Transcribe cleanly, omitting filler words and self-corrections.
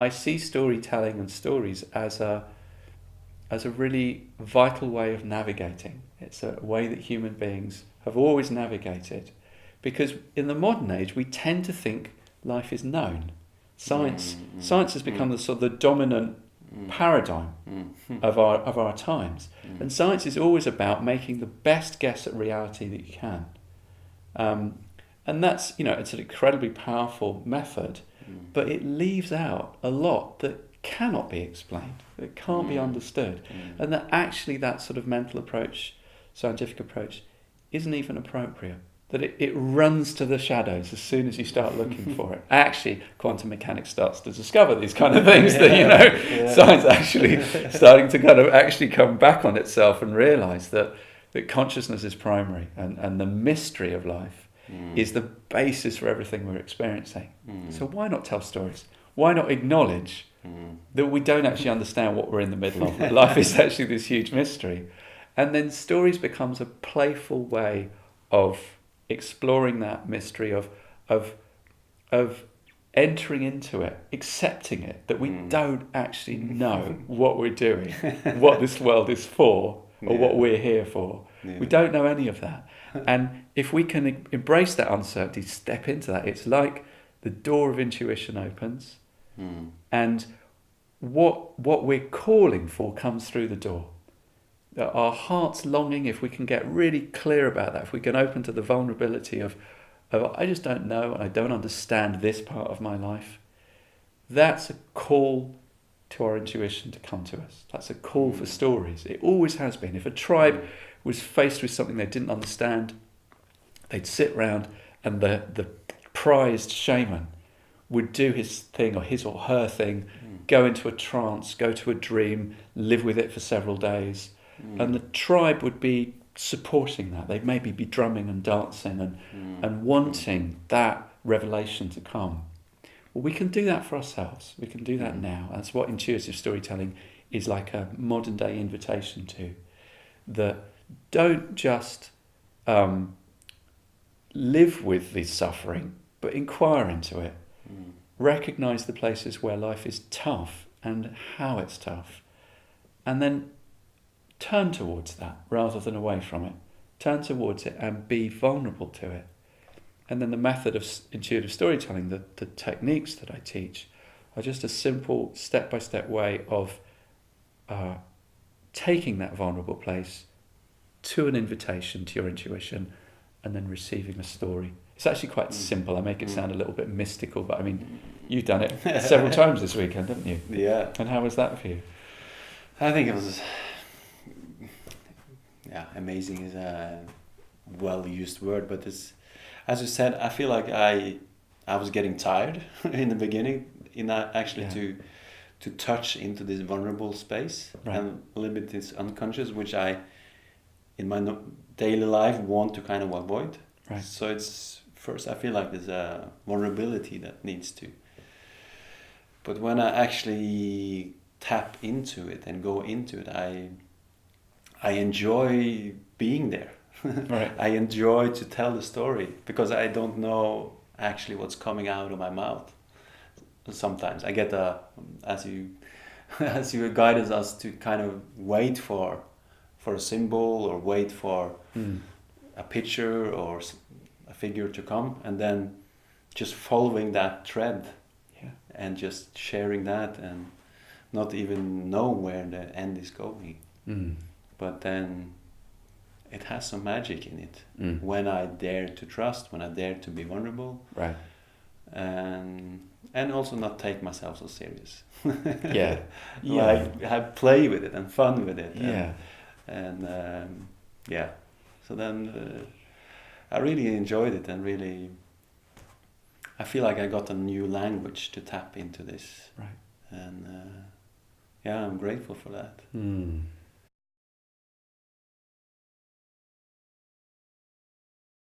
I see storytelling and stories as a really vital way of navigating. It's a way that human beings have always navigated, because in the modern age we tend to think life is known. Science has become the sort of the dominant paradigm of our times, and science is always about making the best guess at reality that you can, and that's, it's an incredibly powerful method, but it leaves out a lot that cannot be explained, that can't be understood, and that actually that sort of mental approach, scientific approach, isn't even appropriate. That it runs to the shadows as soon as you start looking for it. Actually, quantum mechanics starts to discover these kind of things that, science actually starting to kind of actually come back on itself and realise that consciousness is primary, and the mystery of life is the basis for everything we're experiencing. So why not tell stories? Why not acknowledge that we don't actually understand what we're in the middle of? That life is actually this huge mystery. And then stories becomes a playful way of exploring that mystery, of entering into it, accepting it, that we don't actually know what we're doing, what this world is for, or what we're here for. We don't know any of that. And if we can embrace that uncertainty, step into that, it's like the door of intuition opens, and what we're calling for comes through the door. Our heart's longing, if we can get really clear about that, if we can open to the vulnerability of I just don't know, and I don't understand this part of my life, that's a call to our intuition to come to us. That's a call for stories. It always has been. If a tribe was faced with something they didn't understand, they'd sit round, and the prized shaman would do his thing, or his or her thing, go into a trance, go to a dream, live with it for several days. And the tribe would be supporting that. They'd maybe be drumming and dancing and wanting that revelation to come. Well, we can do that for ourselves. We can do that now. That's what intuitive storytelling is like a modern day invitation to. That don't just live with the suffering, but inquire into it. Recognise the places where life is tough and how it's tough. And then turn towards that rather than away from it. Turn towards it and be vulnerable to it. And then the method of intuitive storytelling, the techniques that I teach, are just a simple step-by-step way of taking that vulnerable place to an invitation to your intuition, and then receiving a story. It's actually quite simple. I make it sound a little bit mystical, but I mean, you've done it several times this weekend, haven't you? Yeah. And how was that for you? I think it was... amazing is a well-used word, but it's, as you said, I feel like I was getting tired in the beginning, to touch into this vulnerable space, and a little bit this unconscious, which I, in my daily life, want to kind of avoid. Right. So it's, first I feel like there's a vulnerability that needs to, but when I actually tap into it and go into it, I enjoy being there. Right. I enjoy to tell the story, because I don't know actually what's coming out of my mouth. Sometimes I get as you guided us to kind of wait for a symbol, or wait for a picture or a figure to come, and then just following that thread, and just sharing that, and not even know where the end is going. But then it has some magic in it when I dare to trust, when I dare to be vulnerable, right, and also not take myself so serious. Yeah. Like have play with it and fun with it. Yeah. So then I really enjoyed it, and really I feel like I got a new language to tap into this. Right. And I'm grateful for that.